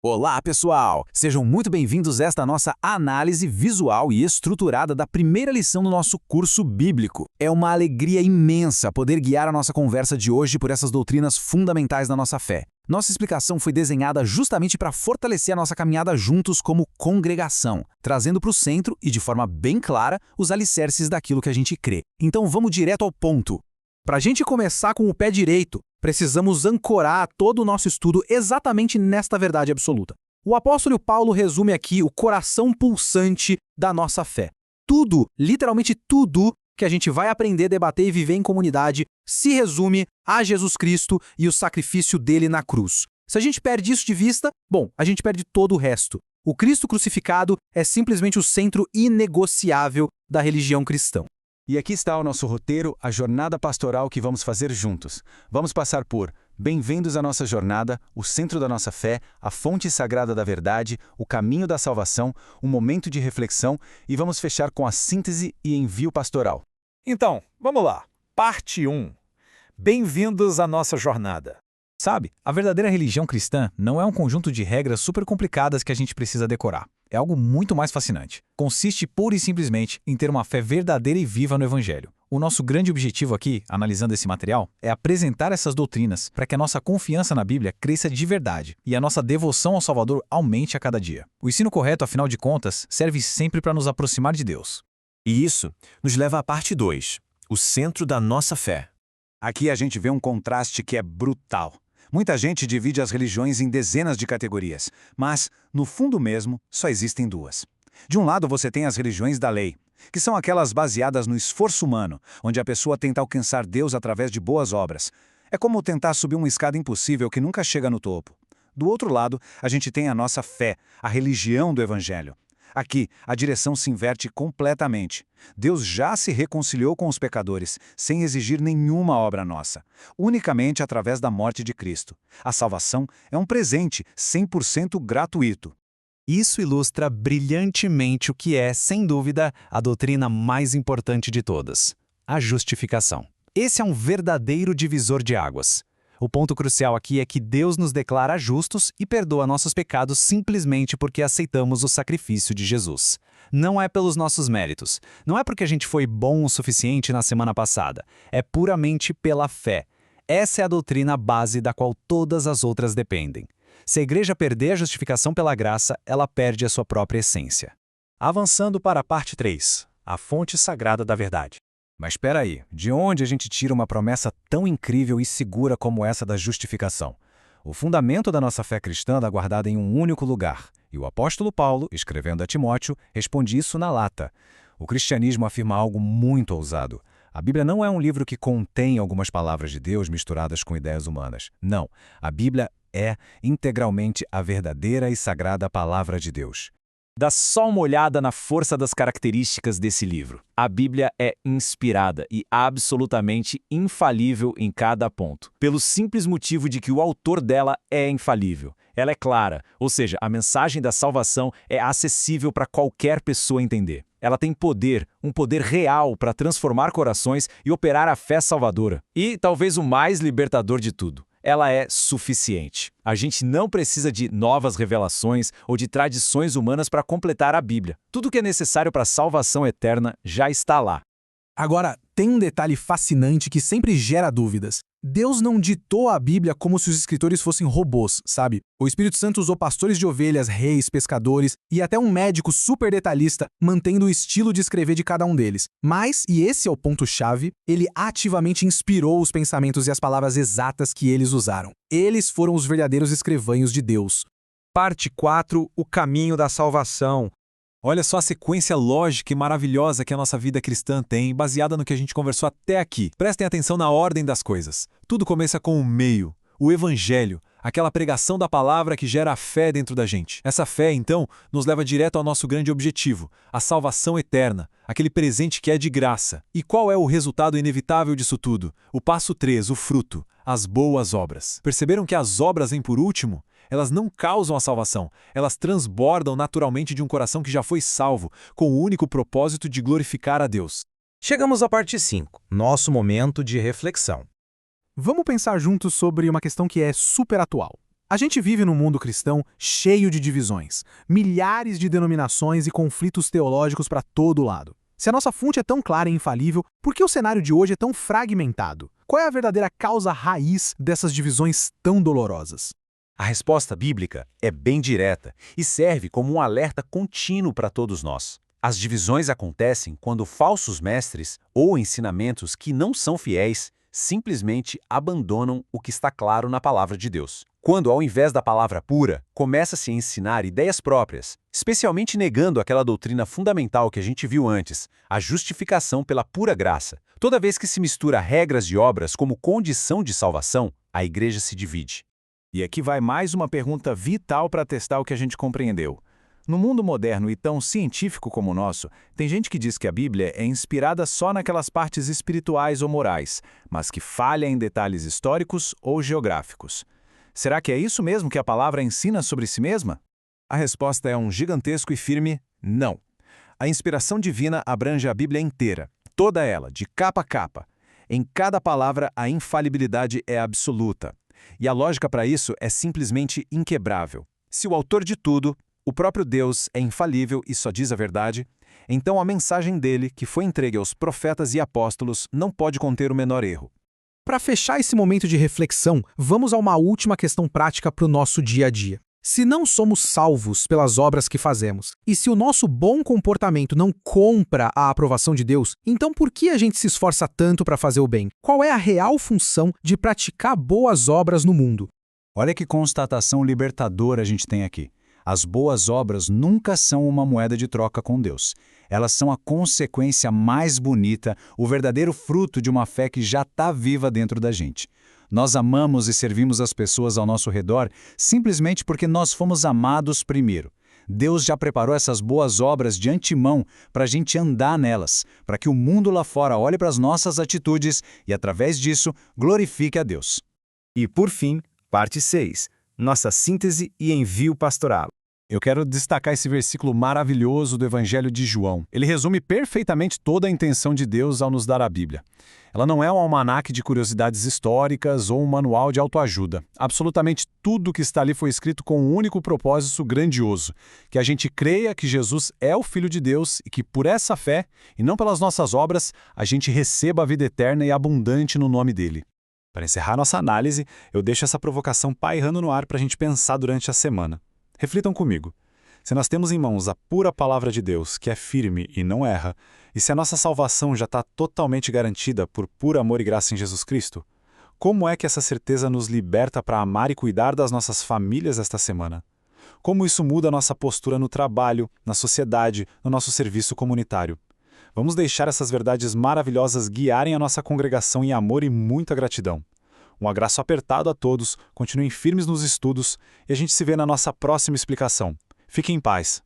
Olá, pessoal! Sejam muito bem-vindos a esta nossa análise visual e estruturada da primeira lição do nosso curso bíblico. É uma alegria imensa poder guiar a nossa conversa de hoje por essas doutrinas fundamentais da nossa fé. Nossa explicação foi desenhada justamente para fortalecer a nossa caminhada juntos como congregação, trazendo para o centro e de forma bem clara os alicerces daquilo que a gente crê. Então vamos direto ao ponto. Para a gente começar com o pé direito, precisamos ancorar todo o nosso estudo exatamente nesta verdade absoluta. O apóstolo Paulo resume aqui o coração pulsante da nossa fé. Tudo, literalmente tudo, que a gente vai aprender, debater e viver em comunidade se resume a Jesus Cristo e o sacrifício dele na cruz. Se a gente perde isso de vista, bom, a gente perde todo o resto. O Cristo crucificado é simplesmente o centro inegociável da religião cristã. E aqui está o nosso roteiro, a jornada pastoral que vamos fazer juntos. Vamos passar por Bem-vindos à nossa jornada, o centro da nossa fé, a fonte sagrada da verdade, o caminho da salvação, um momento de reflexão e vamos fechar com a síntese e envio pastoral. Então, vamos lá. Parte 1. Bem-vindos à nossa jornada. Sabe, a verdadeira religião cristã não é um conjunto de regras super complicadas que a gente precisa decorar. É algo muito mais fascinante. Consiste pura e simplesmente em ter uma fé verdadeira e viva no Evangelho. O nosso grande objetivo aqui, analisando esse material, é apresentar essas doutrinas para que a nossa confiança na Bíblia cresça de verdade e a nossa devoção ao Salvador aumente a cada dia. O ensino correto, afinal de contas, serve sempre para nos aproximar de Deus. E isso nos leva à parte 2, o centro da nossa fé. Aqui a gente vê um contraste que é brutal. Muita gente divide as religiões em dezenas de categorias, mas, no fundo mesmo, só existem duas. De um lado você tem as religiões da lei, que são aquelas baseadas no esforço humano, onde a pessoa tenta alcançar Deus através de boas obras. É como tentar subir uma escada impossível que nunca chega no topo. Do outro lado, a gente tem a nossa fé, a religião do Evangelho. Aqui, a direção se inverte completamente. Deus já se reconciliou com os pecadores, sem exigir nenhuma obra nossa, unicamente através da morte de Cristo. A salvação é um presente 100% gratuito. Isso ilustra brilhantemente o que é, sem dúvida, a doutrina mais importante de todas, a justificação. Esse é um verdadeiro divisor de águas. O ponto crucial aqui é que Deus nos declara justos e perdoa nossos pecados simplesmente porque aceitamos o sacrifício de Jesus. Não é pelos nossos méritos, não é porque a gente foi bom o suficiente na semana passada, é puramente pela fé. Essa é a doutrina base da qual todas as outras dependem. Se a igreja perder a justificação pela graça, ela perde a sua própria essência. Avançando para a parte 3, a fonte sagrada da verdade. Mas espera aí, de onde a gente tira uma promessa tão incrível e segura como essa da justificação? O fundamento da nossa fé cristã está guardado em um único lugar, e o apóstolo Paulo, escrevendo a Timóteo, responde isso na lata. O cristianismo afirma algo muito ousado. A Bíblia não é um livro que contém algumas palavras de Deus misturadas com ideias humanas. Não, a Bíblia é integralmente a verdadeira e sagrada palavra de Deus. Dá só uma olhada na força das características desse livro. A Bíblia é inspirada e absolutamente infalível em cada ponto, pelo simples motivo de que o autor dela é infalível. Ela é clara, ou seja, a mensagem da salvação é acessível para qualquer pessoa entender. Ela tem poder, um poder real para transformar corações e operar a fé salvadora. E talvez o mais libertador de tudo. Ela é suficiente. A gente não precisa de novas revelações ou de tradições humanas para completar a Bíblia. Tudo o que é necessário para a salvação eterna já está lá. Agora, tem um detalhe fascinante que sempre gera dúvidas. Deus não ditou a Bíblia como se os escritores fossem robôs, sabe? O Espírito Santo usou pastores de ovelhas, reis, pescadores e até um médico super detalhista, mantendo o estilo de escrever de cada um deles. Mas, e esse é o ponto-chave, ele ativamente inspirou os pensamentos e as palavras exatas que eles usaram. Eles foram os verdadeiros escrivãos de Deus. Parte 4. O caminho da salvação. Olha só a sequência lógica e maravilhosa que a nossa vida cristã tem, baseada no que a gente conversou até aqui. Prestem atenção na ordem das coisas. Tudo começa com o meio, o Evangelho, aquela pregação da palavra que gera a fé dentro da gente. Essa fé, então, nos leva direto ao nosso grande objetivo, a salvação eterna, aquele presente que é de graça. E qual é o resultado inevitável disso tudo? O passo 3, o fruto, as boas obras. Perceberam que as obras vêm por último? Elas não causam a salvação, elas transbordam naturalmente de um coração que já foi salvo, com o único propósito de glorificar a Deus. Chegamos à parte 5, nosso momento de reflexão. Vamos pensar juntos sobre uma questão que é super atual. A gente vive num mundo cristão cheio de divisões, milhares de denominações e conflitos teológicos para todo lado. Se a nossa fonte é tão clara e infalível, por que o cenário de hoje é tão fragmentado? Qual é a verdadeira causa raiz dessas divisões tão dolorosas? A resposta bíblica é bem direta e serve como um alerta contínuo para todos nós. As divisões acontecem quando falsos mestres ou ensinamentos que não são fiéis simplesmente abandonam o que está claro na palavra de Deus. Quando, ao invés da palavra pura, começa-se a ensinar ideias próprias, especialmente negando aquela doutrina fundamental que a gente viu antes, a justificação pela pura graça. Toda vez que se mistura regras e obras como condição de salvação, a igreja se divide. E aqui vai mais uma pergunta vital para testar o que a gente compreendeu. No mundo moderno e tão científico como o nosso, tem gente que diz que a Bíblia é inspirada só naquelas partes espirituais ou morais, mas que falha em detalhes históricos ou geográficos. Será que é isso mesmo que a palavra ensina sobre si mesma? A resposta é um gigantesco e firme não. A inspiração divina abrange a Bíblia inteira, toda ela, de capa a capa. Em cada palavra, a infalibilidade é absoluta. E a lógica para isso é simplesmente inquebrável. Se o autor de tudo, o próprio Deus, é infalível e só diz a verdade, então a mensagem dele, que foi entregue aos profetas e apóstolos, não pode conter o menor erro. Para fechar esse momento de reflexão, vamos a uma última questão prática para o nosso dia a dia. Se não somos salvos pelas obras que fazemos, e se o nosso bom comportamento não compra a aprovação de Deus, então por que a gente se esforça tanto para fazer o bem? Qual é a real função de praticar boas obras no mundo? Olha que constatação libertadora a gente tem aqui. As boas obras nunca são uma moeda de troca com Deus. Elas são a consequência mais bonita, o verdadeiro fruto de uma fé que já está viva dentro da gente. Nós amamos e servimos as pessoas ao nosso redor simplesmente porque nós fomos amados primeiro. Deus já preparou essas boas obras de antemão para a gente andar nelas, para que o mundo lá fora olhe para as nossas atitudes e, através disso, glorifique a Deus. E, por fim, parte 6. Nossa síntese e envio pastoral. Eu quero destacar esse versículo maravilhoso do Evangelho de João. Ele resume perfeitamente toda a intenção de Deus ao nos dar a Bíblia. Ela não é um almanaque de curiosidades históricas ou um manual de autoajuda. Absolutamente tudo que está ali foi escrito com um único propósito grandioso, que a gente creia que Jesus é o Filho de Deus e que por essa fé, e não pelas nossas obras, a gente receba a vida eterna e abundante no nome dele. Para encerrar nossa análise, eu deixo essa provocação pairando no ar para a gente pensar durante a semana. Reflitam comigo. Se nós temos em mãos a pura palavra de Deus, que é firme e não erra, e se a nossa salvação já está totalmente garantida por puro amor e graça em Jesus Cristo, como é que essa certeza nos liberta para amar e cuidar das nossas famílias esta semana? Como isso muda a nossa postura no trabalho, na sociedade, no nosso serviço comunitário? Vamos deixar essas verdades maravilhosas guiarem a nossa congregação em amor e muita gratidão. Um abraço apertado a todos, continuem firmes nos estudos e a gente se vê na nossa próxima explicação. Fiquem em paz.